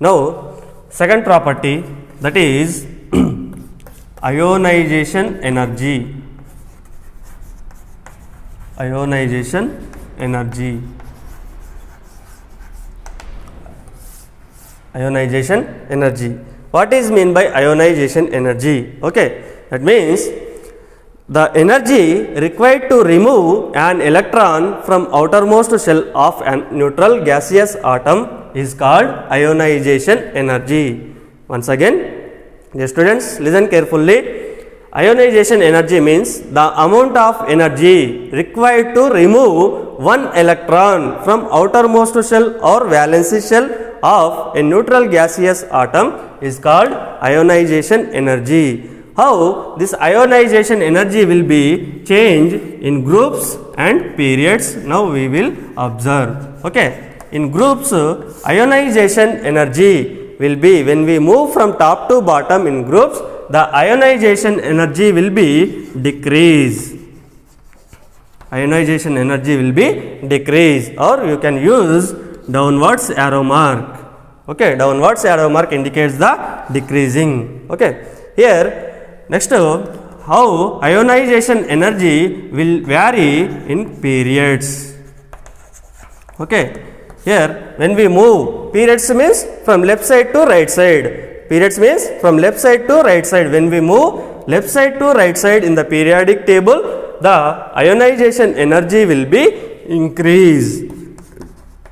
Now, second property, that is ionization energy. Ionization energy. Ionization energy. What is mean by ionization energy? Okay, that means the energy required to remove an electron from outermost shell of a neutral gaseous atom is called ionization energy. Once again, dear students, listen carefully. Ionization energy means the amount of energy required to remove one electron from outermost shell or valency shell of a neutral gaseous atom is called ionization energy. How this ionization energy will be changed in groups and periods, now we will observe. Okay. In groups, ionization energy will be, when we move from top to bottom in groups, the ionization energy will be decrease. Ionization energy will be decrease, or you can use downwards arrow mark. Okay, downwards arrow mark indicates the decreasing. Okay, here next, how ionization energy will vary in periods. Okay, here when we move, periods means from left side to right side. Periods means from left side to right side. When we move left side to right side in the periodic table, the ionization energy will be increase.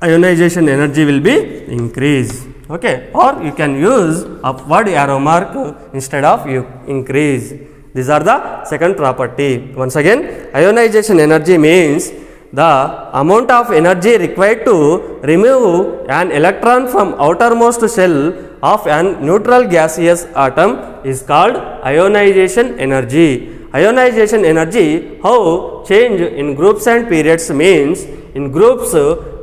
Ionization energy will be increase. Okay, or you can use upward arrow mark instead of increase. These are the second property. Once again, ionization energy means the amount of energy required to remove an electron from outermost shell of an neutral gaseous atom is called ionization energy. Ionization energy, how change in groups and periods means, in groups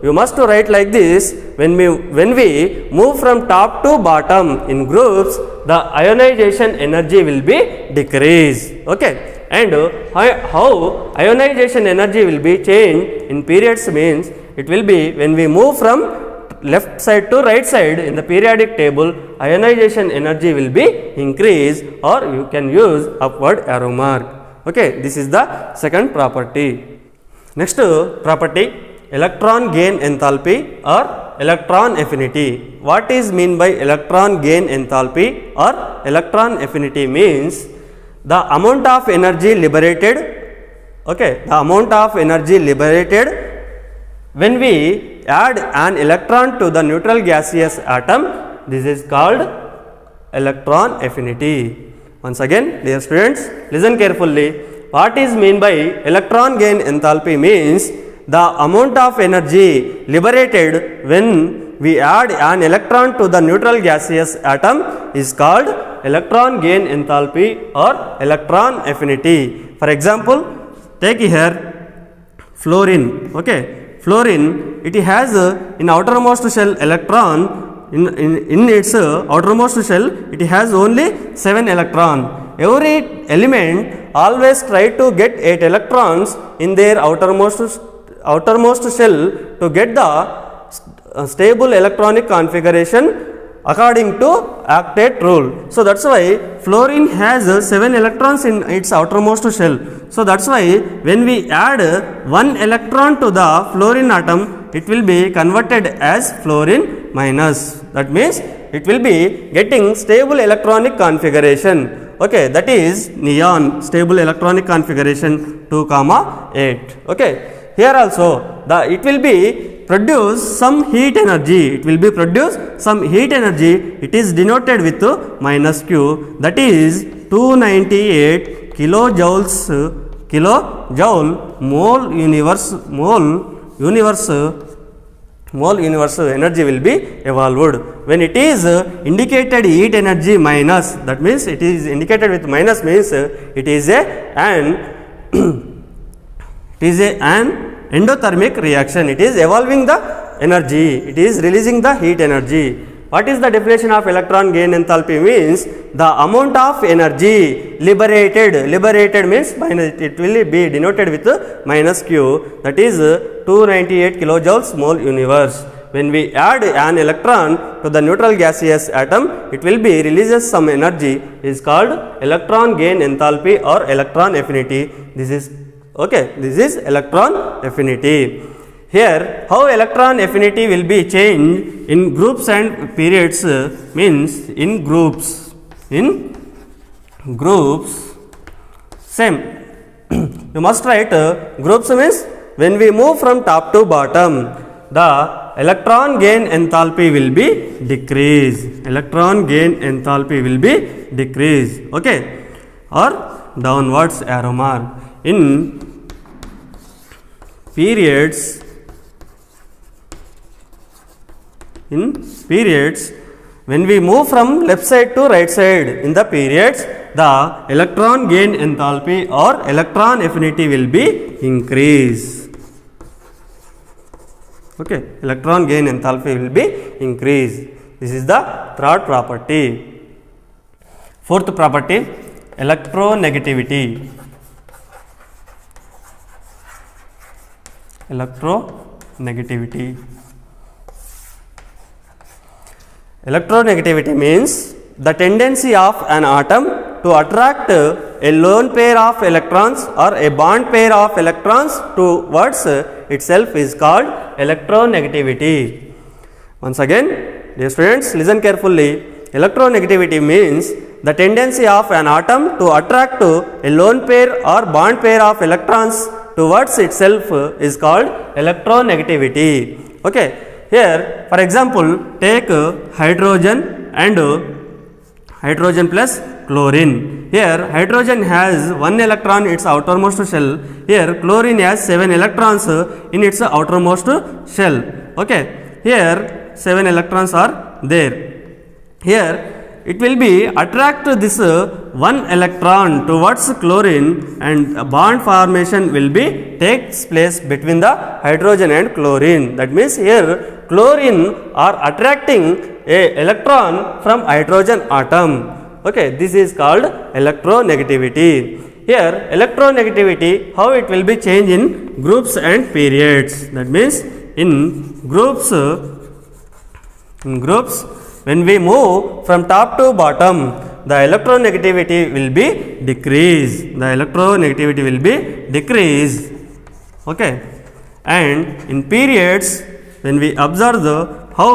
you must write like this: when we move from top to bottom in groups, the ionization energy will be decreased. Okay. And how ionization energy will be changed in periods means, it will be when we move from left side to right side in the periodic table, ionization energy will be increased, or you can use upward arrow mark. Okay, this is the second property. Next property, electron gain enthalpy or electron affinity. What is mean by electron gain enthalpy or electron affinity means the amount of energy liberated, okay, the amount of energy liberated when we add an electron to the neutral gaseous atom, this is called electron affinity. Once again, dear students, listen carefully. What is mean by electron gain enthalpy means the amount of energy liberated when we add an electron to the neutral gaseous atom is called electron gain enthalpy or electron affinity. For example, take here fluorine. Okay, fluorine, it has in outermost shell electron, in its outermost shell it has only 7 electron. Every element always try to get 8 electrons in their outermost shell to get the stable electronic configuration according to octet rule. So that's why fluorine has 7 electrons in its outermost shell. So that's why when we add 1 electron to the fluorine atom, it will be converted as fluorine minus. That means it will be getting stable electronic configuration. Okay, that is neon, stable electronic configuration 2,8. Okay, here also it will be produce some heat energy. It will be produce some heat energy. It is denoted with minus Q. That is 298 kilojoules mole universe energy will be evolved. When it is indicated heat energy minus, that means it is indicated with minus means it is an endothermic reaction. It is evolving the energy, it is releasing the heat energy. What is the definition of electron gain enthalpy means the amount of energy liberated means minus, it will be denoted with minus Q, that is 298 kilojoules mole universe. when we add an electron to the neutral gaseous atom, it will be releases some energy is called electron gain enthalpy or electron affinity. This is okay, this is electron affinity. Here how electron affinity will be changed in groups and periods means in groups same you must write groups means when we move from top to bottom, the electron gain enthalpy will be decrease. Electron gain enthalpy will be decrease. Okay, or downwards arrow mark. In periods, when we move from left side to right side in the periods, the electron gain enthalpy or electron affinity will be increase. Okay, electron gain enthalpy will be increased. This is the third property. Fourth property, electronegativity. Electronegativity. Electronegativity means the tendency of an atom to attract a lone pair of electrons or a bond pair of electrons towards itself is called electronegativity. Once again, dear students, listen carefully. Electronegativity means the tendency of an atom to attract a lone pair or bond pair of electrons towards itself is called electronegativity. Okay, here for example, take hydrogen and hydrogen plus chlorine. Here hydrogen has 1 electron in its outermost shell. Here chlorine has 7 electrons in its outermost shell. Okay, here 7 electrons are there. Here it will be attract this 1 electron towards chlorine and bond formation will be takes place between the hydrogen and chlorine. That means here chlorine are attracting a electron from hydrogen atom. Okay, this is called electronegativity. Here electronegativity, how it will be changed in groups and periods. That means in groups when we move from top to bottom, the electronegativity will be decreased. The electronegativity will be decreased. Okay, and in periods, when we observe how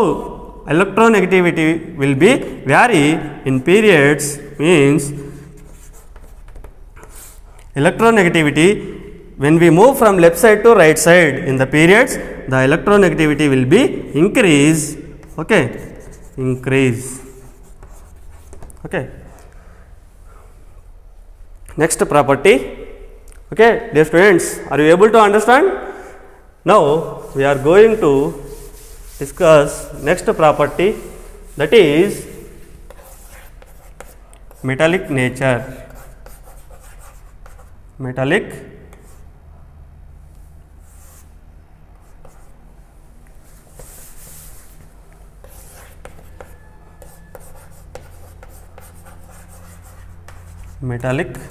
electronegativity will be vary in periods, means electronegativity when we move from left side to right side in the periods, the electronegativity will be increase. Okay, increase. Okay, next property. Okay, dear students, are you able to understand? Now we are going to discuss next property, that is metallic nature. Metallic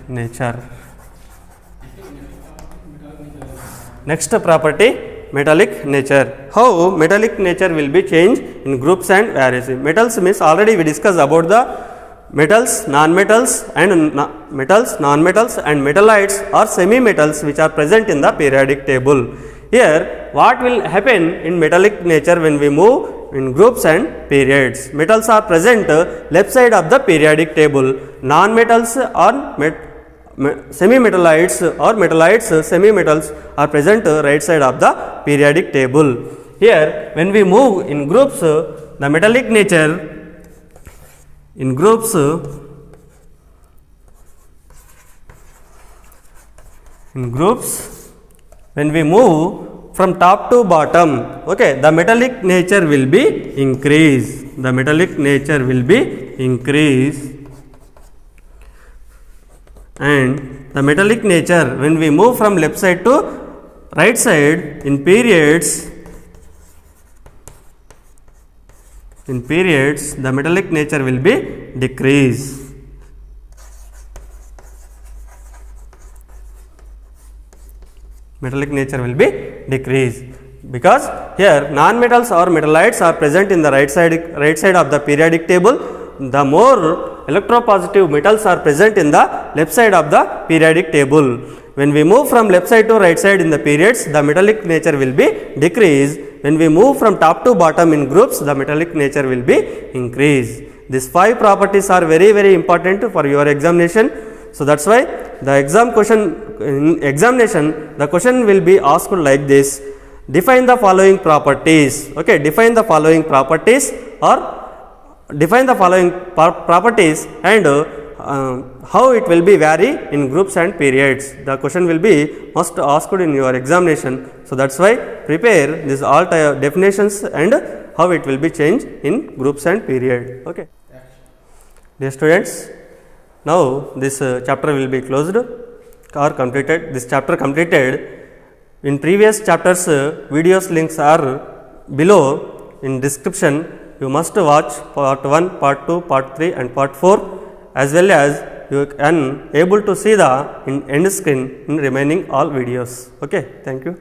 nature. Next property, metallic nature. How metallic nature will be changed in groups and various. Metals means already we discussed about the metals, non-metals and non-metals and metallites or semi-metals which are present in the periodic table. Here what will happen in metallic nature when we move in groups and periods? Metals are present left side of the periodic table. Non-metals or semi-metallites or metallites, semi-metals are present right side of the periodic table. Here when we move in groups, the metallic nature in groups when we move from top to bottom, okay, the metallic nature will be increased. The metallic nature will be increased. And the metallic nature when we move from left side to right side in periods, the metallic nature will be decreased. Metallic nature will be decreased. because here non-metals or metalloids are present in the right side of the periodic table. The more electropositive metals are present in the left side of the periodic table. When we move from left side to right side in the periods, the metallic nature will be decreased. When we move from top to bottom in groups, the metallic nature will be increased. These 5 properties are very important for your examination. So that's why the examination the question will be asked like this: define the following properties. Okay, define the following properties, or define the following properties and how it will be vary in groups and periods. The question will be must asked in your examination. So that's why prepare these all definitions and how it will be changed in groups and period. Okay. Dear students, now this chapter will be closed or completed. This chapter completed. In previous chapters videos links are below in description. You must watch part 1, part 2, part 3 and part 4, as well as you can able to see the end screen in remaining all videos. Okay, thank you.